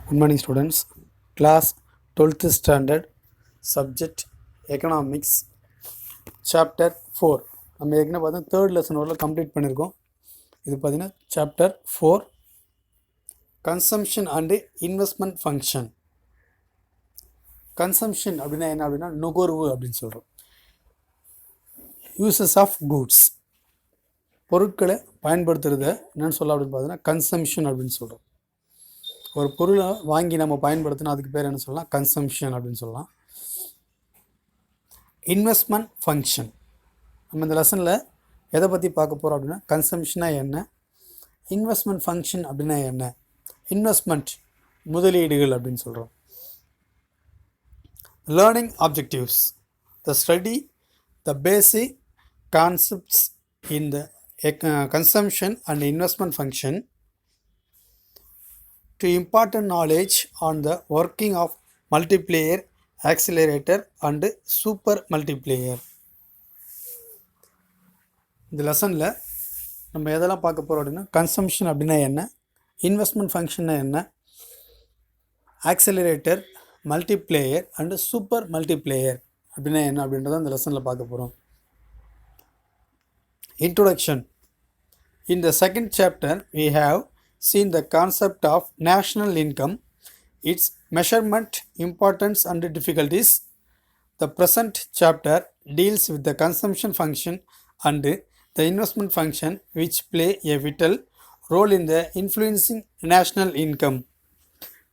Good morning, students. Class 12th standard, subject economics, chapter 4. நம்ம ஏற்கனவே பார்த்தா தேர்ட் லெசன் வரல கம்ப்ளீட் பண்ணியிருக்கோம். இது பார்த்தீங்கன்னா chapter 4, consumption and investment function. Consumption அப்படின்னா என்ன அப்படின்னா நுகர்வு அப்படின்னு சொல்கிறோம். யூசஸ் ஆஃப் கூட்ஸ், பொருட்களை பயன்படுத்துறத என்னென்னு சொல்ல அப்படின்னு பார்த்தீங்கன்னா கன்சம்ஷன் அப்படின்னு சொல்கிறோம். ஒரு பொருளை வாங்கி நம்ம பயன்படுத்தினா அதுக்கு பேர் என்ன சொல்லலாம்? கன்சம்ஷன் அப்படின்னு சொல்லலாம். இன்வெஸ்ட்மெண்ட் ஃபங்க்ஷன், நம்ம இந்த லெசனில் எதை பற்றி பார்க்க போகிறோம் அப்படின்னா கன்சம்ஷனாக என்ன, இன்வெஸ்ட்மெண்ட் ஃபங்க்ஷன் அப்படின்னா என்ன. இன்வெஸ்ட்மெண்ட் முதலீடுகள் அப்படின்னு சொல்கிறோம். Learning objectives, the study the basic concepts in the consumption and investment function, to important knowledge on the working of multiplier, accelerator and super multiplier. இந்த லெசனில் நம்ம எதெல்லாம் பார்க்க போகிறோம் அப்படின்னா கன்சம்ஷன் அப்படின்னா என்ன, இன்வெஸ்ட்மெண்ட் ஃபங்க்ஷன்னா என்ன, accelerator, multiplayer and super multiplayer அப்படின்னா என்ன அப்படின்றத இந்த லெசனில் பார்க்க போகிறோம். Introduction. In the second chapter, we have seen the concept of national income, its measurement, importance and difficulties. The present chapter deals with the consumption function and the investment function, which play a vital role in the influencing national income.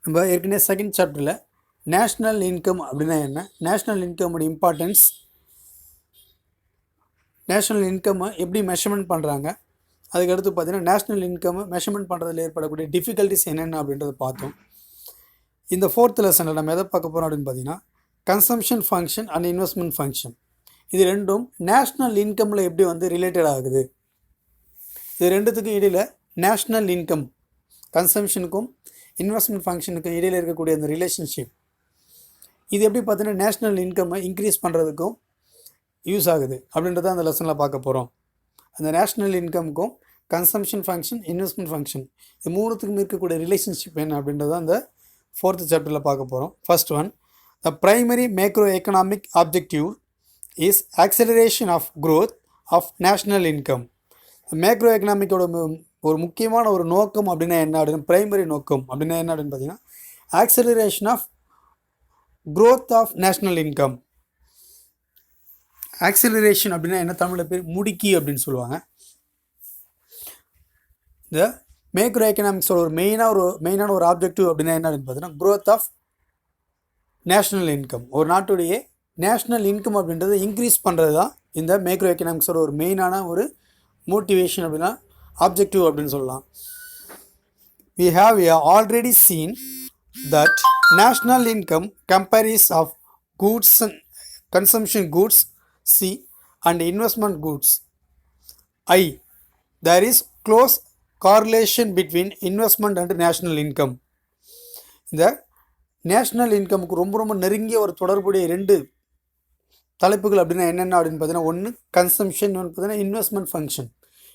நம்ம ஏற்கனவே second சாப்டரில் national income அப்படின்னா என்ன, national இன்கமோட importance, national இன்கம்மை எப்படி measurement பண்ணுறாங்க, அதுக்கடுத்து பார்த்திங்கன்னா national இன்கம்மை measurement பண்ணுறதுல ஏற்படக்கூடிய டிஃபிகல்ட்டிஸ் என்னென்ன அப்படின்றத பார்த்தோம். இந்த ஃபோர்த் லெசனில் நம்ம எதை பார்க்க போகிறோம் அப்படின்னு பார்த்தீங்கன்னா consumption function and investment function. இது ரெண்டும் நேஷ்னல் இன்கமில் எப்படி வந்து ரிலேட்டட் ஆகுது, இது ரெண்டுத்துக்கும் இடையில் நேஷ்னல் இன்கம், கன்சம்ஷனுக்கும் இன்வெஸ்ட்மெண்ட் ஃபங்க்ஷனுக்கும் இடையில் இருக்கக்கூடிய அந்த ரிலேஷன்ஷிப், இது எப்படி பார்த்தீங்கன்னா நேஷ்னல் இன்கம்மை இன்க்ரீஸ் பண்ணுறதுக்கும் யூஸ் ஆகுது அப்படின்றத அந்த லெசனில் பார்க்க போகிறோம். அந்த நேஷ்னல் இன்கமுக்கும் கன்சம்ஷன் ஃபங்க்ஷன், இன்வெஸ்ட்மெண்ட் ஃபங்க்ஷன், இது மூணுத்துக்கும் இருக்கக்கூடிய ரிலேஷன்ஷிப் என்ன அப்படின்றத அந்த ஃபோர்த்து சாப்டரில் பார்க்க போகிறோம். First one, the primary macro economic objective is acceleration of growth of national income. Macro எக்கனாமிக்கோட ஒரு முக்கியமான ஒரு நோக்கம் அப்படின்னா என்ன அப்படின்னு, ப்ரைமரி நோக்கம் அப்படின்னா என்ன அப்படின்னு பார்த்தீங்கன்னா acceleration of growth of national income. Acceleration அப்படின்னா என்ன, தமிழில் பேர் முடுக்கி அப்படின்னு சொல்லுவாங்க. இந்த மேக்ரோ எக்கனாமிக்ஸோட ஒரு மெயினான ஒரு ஆப்ஜெக்டிவ் அப்படின்னா என்ன அப்படின்னு பார்த்தீங்கன்னா க்ரோத் ஆஃப் நேஷ்னல் இன்கம். ஒரு நாட்டுடைய நேஷ்னல் இன்கம் அப்படின்றத இன்க்ரீஸ் பண்ணுறது தான் இந்த மேக்ரோ எக்கனாமிக்ஸோட ஒரு மெயினான ஒரு மோட்டிவேஷன் அப்படின்னா ஆப்ஜெக்டிவ் அப்படின்னு சொல்லலாம். We have already seen that national income comprises of goods and consumption goods C and investment goods I. There is close correlation between investment and national income. இந்த நேஷ்னல் இன்கமுக்கு ரொம்ப நெருங்கிய ஒரு தொடர்புடைய ரெண்டு தலைப்புகள் அப்படின்னா என்னென்ன அப்படின்னு பார்த்தீங்கன்னா ஒன்று கன்சம்ஷன், இன்னொன்று பார்த்தீங்கன்னா இன்வெஸ்ட்மெண்ட் ஃபங்க்ஷன்.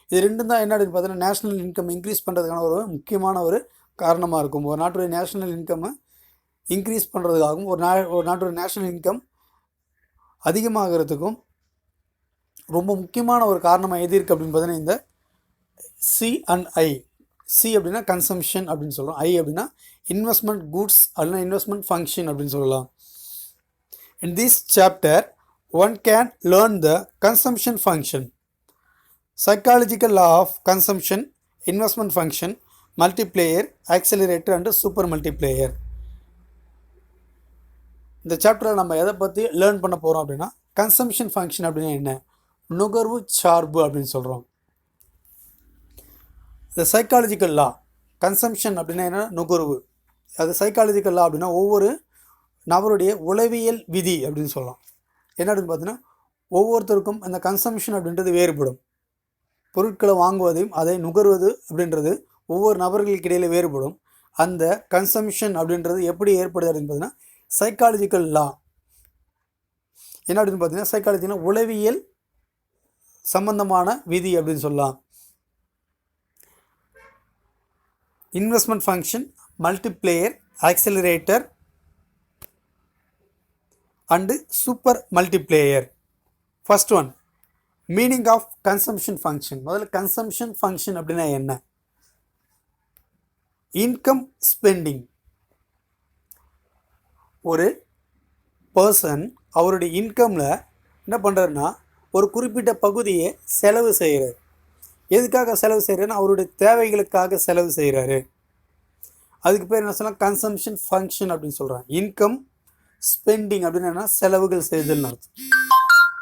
இது ரெண்டும் தான் என்ன அப்படின்னு பார்த்தீங்கன்னா நேஷ்னல் இன்கம் இன்க்ரீஸ் பண்ணுறதுக்கான ஒரு முக்கியமான ஒரு காரணமாக இருக்கும். ஒரு நாட்டுடைய நேஷ்னல் இன்கம்மை இன்க்ரீஸ் பண்ணுறதுக்காகவும் ஒரு நாட்டுடைய நேஷ்னல் இன்கம் அதிகமாகிறதுக்கும் ரொம்ப முக்கியமான ஒரு காரணமாக எது இருக்குது அப்படின்னு பார்த்தீங்கன்னா இந்த சி அண்ட் ஐ. சி அப்படின்னா கன்சம்ஷன் அப்படின்னு சொல்கிறோம், ஐ அப்படின்னா இன்வெஸ்ட்மெண்ட் கூட்ஸ் அப்படின்னா இன்வெஸ்ட்மெண்ட் ஃபங்க்ஷன் அப்படின்னு சொல்லலாம். In this chapter one can learn the consumption function, psychological law of consumption, investment function, multiplier, accelerator and super multiplier. இந்த சாப்டரில் நம்ம எதை பற்றி லேர்ன் பண்ண போகிறோம் அப்படின்னா கன்சம்ஷன் ஃபங்க்ஷன் அப்படின்னா என்ன, நுகர்வு சார்பு அப்படின்னு சொல்கிறோம். இந்த சைக்காலஜிக்கல் லா, கன்சம்ஷன் அப்படின்னா என்ன, நுகர்வு. அது சைக்காலஜிக்கல் லா அப்படின்னா ஒவ்வொரு நபருடைய உளவியல் விதி அப்படின்னு சொல்லலாம். என்ன அப்படின்னு பார்த்தீங்கன்னா ஒவ்வொருத்தருக்கும் அந்த கன்சம்ஷன் அப்படின்றது வேறுபடும். பொருட்களை வாங்குவதையும் அதை நுகர்வது அப்படின்றது ஒவ்வொரு நபர்களுக்கு இடையில் வேறுபடும். அந்த கன்சம்ஷன் அப்படின்றது எப்படி ஏற்படுது அப்படின்னு பார்த்தீங்கன்னா சைக்காலஜிக்கல் லா. என்ன அப்படின்னு பார்த்தீங்கன்னா சைக்காலஜினா உளவியல் சம்பந்தமான விதி அப்படின்னு சொல்லலாம். Investment function, multiplier, accelerator and super multiplier. First one, meaning of consumption function. முதல்ல கன்சம்ஷன் ஃபங்க்ஷன் அப்படின்னா என்ன? Income spending. ஒரு பர்சன் அவருடைய இன்கமில் என்ன பண்ணுறாருன்னா ஒரு குறிப்பிட்ட பகுதியை செலவு செய்கிறார். எதுக்காக செலவு செய்கிறாருன்னா அவருடைய தேவைகளுக்காக செலவு செய்கிறாரு. அதுக்கு பேர் என்ன சொல்லலாம்? கன்சம்ஷன் ஃபங்க்ஷன் அப்படின்னு சொல்கிறாங்க. இன்கம் ஸ்பெண்டிங் அப்படின்னா செலவுகள் செய்தல்னு அர்த்தம்.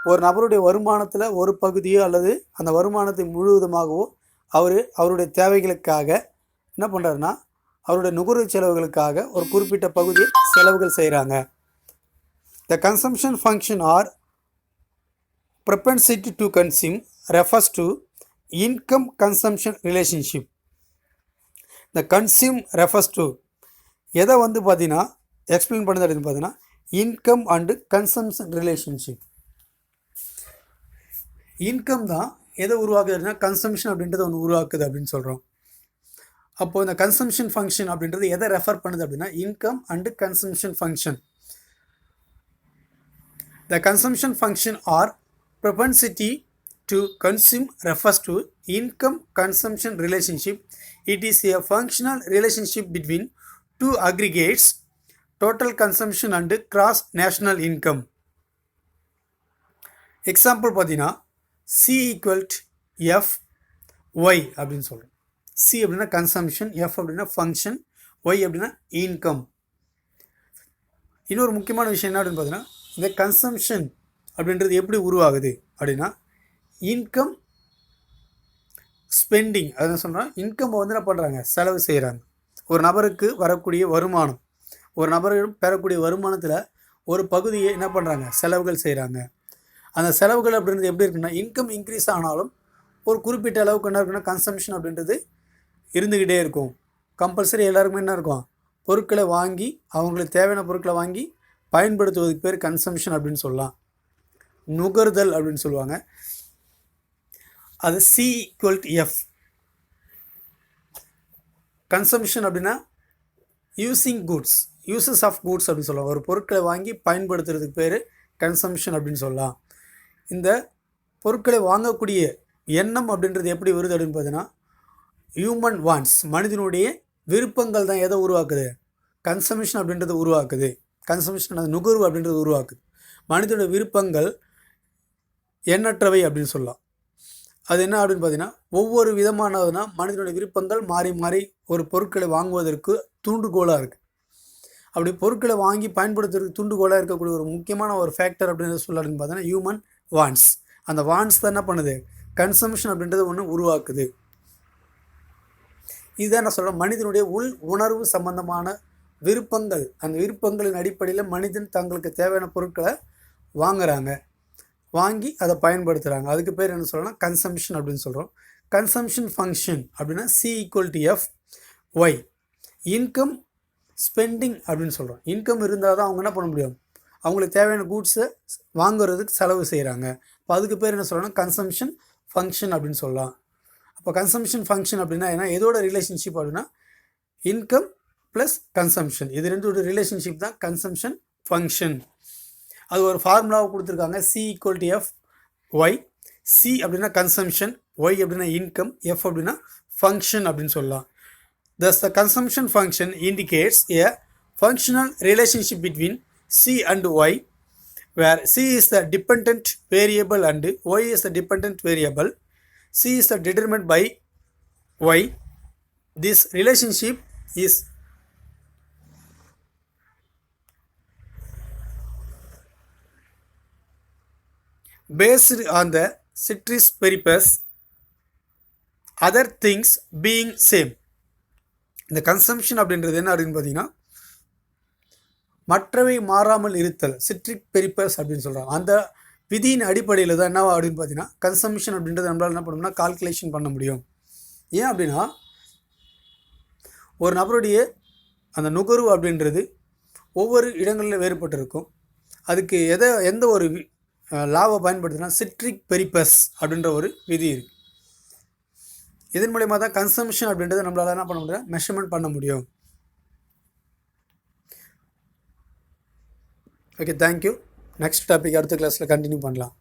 ஒரு நபருடைய வருமானத்தில் ஒரு பகுதியோ அல்லது அந்த வருமானத்தை முழுவதுமாகவோ அவருடைய தேவைகளுக்காக என்ன பண்ணுறாருன்னா அவருடைய நுகர்வு செலவுகளுக்காக ஒரு குறிப்பிட்ட பகுதியை செலவுகள் செய்கிறாங்க. The consumption function are propensity to consume refers to income consumption relationship. The consume refers to எதை வந்து பார்த்தீங்கன்னா எக்ஸ்பிளைன் பண்ணுறது அப்படின்னு பார்த்தீங்கன்னா income and consumption relationship. Income தான் எதை உருவாக்குதுன்னா கன்சம்ஷன் அப்படின்றத ஒன்று உருவாக்குது அப்படின்னு சொல்கிறோம். அப்போது இந்த கன்சம்ஷன் ஃபங்க்ஷன் அப்படின்றது எதை ரெஃபர் பண்ணுது அப்படின்னா income and consumption function. The consumption function are propensity to consume refers to income consumption relationship. It is a functional relationship between two aggregates, total consumption and cross national income. Example பார்த்தீங்கன்னா C equal to F Y அப்படின்னு சொல்கிறோம். C அப்படின்னா consumption, F அப்படின்னா function, Y அப்படின்னா income. இன்னொரு முக்கியமான விஷயம் என்ன அப்படின்னு பார்த்தீங்கன்னா இந்த கன்சம்ஷன் அப்படின்றது எப்படி உருவாகுது அப்படின்னா இன்கம் ஸ்பெண்டிங். அதான் சொல்கிறோம். இன்கம் வந்து என்ன பண்ணுறாங்க? செலவு செய்கிறாங்க. ஒரு நபருக்கு வரக்கூடிய வருமானம், ஒரு நபரிடம் பெறக்கூடிய வருமானத்தில் ஒரு பகுதியை என்ன பண்ணுறாங்க? செலவுகள் செய்கிறாங்க. அந்த செலவுகள் அப்படின்றது எப்படி இருக்குன்னா இன்கம் இன்க்ரீஸ் ஆனாலும் ஒரு குறிப்பிட்ட அளவுக்கு என்ன இருக்குன்னா கன்சம்ஷன் அப்படின்றது இருந்துக்கிட்டே இருக்கும். கம்பல்சரி எல்லாருக்குமே என்ன இருக்கும்? பொருட்களை வாங்கி அவங்களுக்கு தேவையான பொருட்களை வாங்கி பயன்படுத்துவதுக்கு பேர் கன்சம்ஷன் அப்படின்னு சொல்லலாம். நுகர்தல் அப்படின்னு சொல்லுவாங்க. அது C equal to F. Consumption அப்படின்னா using goods, uses of goods அப்படின்னு சொல்லலாம். ஒரு பொருட்களை வாங்கி பயன்படுத்துறதுக்கு பேர் கன்சம்ஷன் அப்படின்னு சொல்லலாம். இந்த பொருட்களை வாங்கக்கூடிய எண்ணம் அப்படின்றது எப்படி வருது அப்படின்னு பார்த்தீங்கன்னா ஹியூமன் வாண்ட்ஸ், மனிதனுடைய விருப்பங்கள் தான் எதை உருவாக்குது? கன்சம்ஷன் அப்படின்றது உருவாக்குது. கன்சம்ஷன் அது நுகர்வு அப்படின்றது உருவாக்குது. மனிதனுடைய விருப்பங்கள் எண்ணற்றவை அப்படின்னு சொல்லலாம். அது என்ன அப்படின்னு பார்த்தீங்கன்னா ஒவ்வொரு விதமானதுனா மனிதனுடைய விருப்பங்கள் மாறி மாறி ஒரு பொருட்களை வாங்குவதற்கு தூண்டுகோலாக இருக்குது. அப்படி பொருட்களை வாங்கி பயன்படுத்துறதுக்கு தூண்டுகோலாக இருக்கக்கூடிய ஒரு முக்கியமான ஒரு ஃபேக்டர் அப்படின்றத சொல்லணும்னு பார்த்தீங்கன்னா ஹியூமன் வாண்ட்ஸ். அந்த வாண்ட்ஸ் தான் என்ன பண்ணுது? கன்சம்ஷன் அப்படின்றது ஒன்று உருவாக்குது. இதுதான் நான் சொல்கிறேன் மனிதனுடைய உள் உணர்வு சம்பந்தமான விருப்பங்கள். அந்த விருப்பங்களின் அடிப்படையில் மனிதன் தங்களுக்கு தேவையான பொருட்களை வாங்குகிறாங்க, வாங்கி அதை பயன்படுத்துகிறாங்க. அதுக்கு பேர் என்ன சொல்லலாம்? கன்சம்ஷன் அப்படின்னு சொல்கிறோம். கன்சம்ஷன் ஃபங்க்ஷன் அப்படின்னா C equal to F Y. Income spending அப்படின்னு சொல்கிறோம். இன்கம் இருந்தால் தான் அவங்க என்ன பண்ண முடியும்? அவங்களுக்கு தேவையான கூட்ஸை வாங்குறதுக்கு செலவு செய்கிறாங்க. இப்போ அதுக்கு பேர் என்ன சொல்லலாம்? கன்சம்ஷன் ஃபங்க்ஷன் அப்படின்னு சொல்லலாம். அப்போ கன்சம்ஷன் ஃபங்க்ஷன் அப்படின்னா ஏன்னா எதோட ரிலேஷன்ஷிப் அப்படின்னா இன்கம் ப்ளஸ் கன்சம்ஷன். இது ரெண்டு ரிலேஷன்ஷிப் தான் கன்சம்ஷன் ஃபங்க்ஷன். அது ஒரு ஃபார்முலாவை கொடுத்துருக்காங்க. C equal to F Y. C அப்படின்னா கன்சம்ஷன், Y அப்படின்னா இன்கம், F அப்படின்னா ஃபங்க்ஷன் அப்படின்னு சொல்லலாம். Thus the consumption function indicates a functional relationship between C and Y, where C is the dependent variable and Y is the dependent variable. C is the determined by Y. This relationship is based on the ceteris paribus, other things being same. இந்த consumption அப்படின்றது என்ன அப்படின்னு பார்த்தீங்கன்னா மற்றவை மாறாமல் இருத்தல், citric பெரிபஸ் அப்படின்னு சொல்கிறாங்க. அந்த விதியின் அடிப்படையில் தான் என்ன அப்படின்னு பார்த்தீங்கன்னா கன்சம்ஷன் அப்படின்றது நம்மளால் என்ன பண்ணணும்னா கால்குலேஷன் பண்ண முடியும். ஏன் அப்படின்னா ஒரு நபருடைய அந்த நுகர்வு அப்படின்றது ஒவ்வொரு இடங்களில் வேறுபட்டு இருக்கும். அதுக்கு எந்த ஒரு லாவை பயன்படுத்தினா சிட்ரிக் பெரிபஸ் அப்படின்ற ஒரு விதி இருக்குது. இதன் மூலயமா தான் கன்சம்ஷன் அப்படின்றத நம்மளால் என்ன பண்ண முடியும்? மெஷர்மெண்ட் பண்ண முடியும். Okay, thank you. நெக்ஸ்ட் டாபிக் அடுத்த கிளாஸில் கண்டினியூ பண்ணலாம்.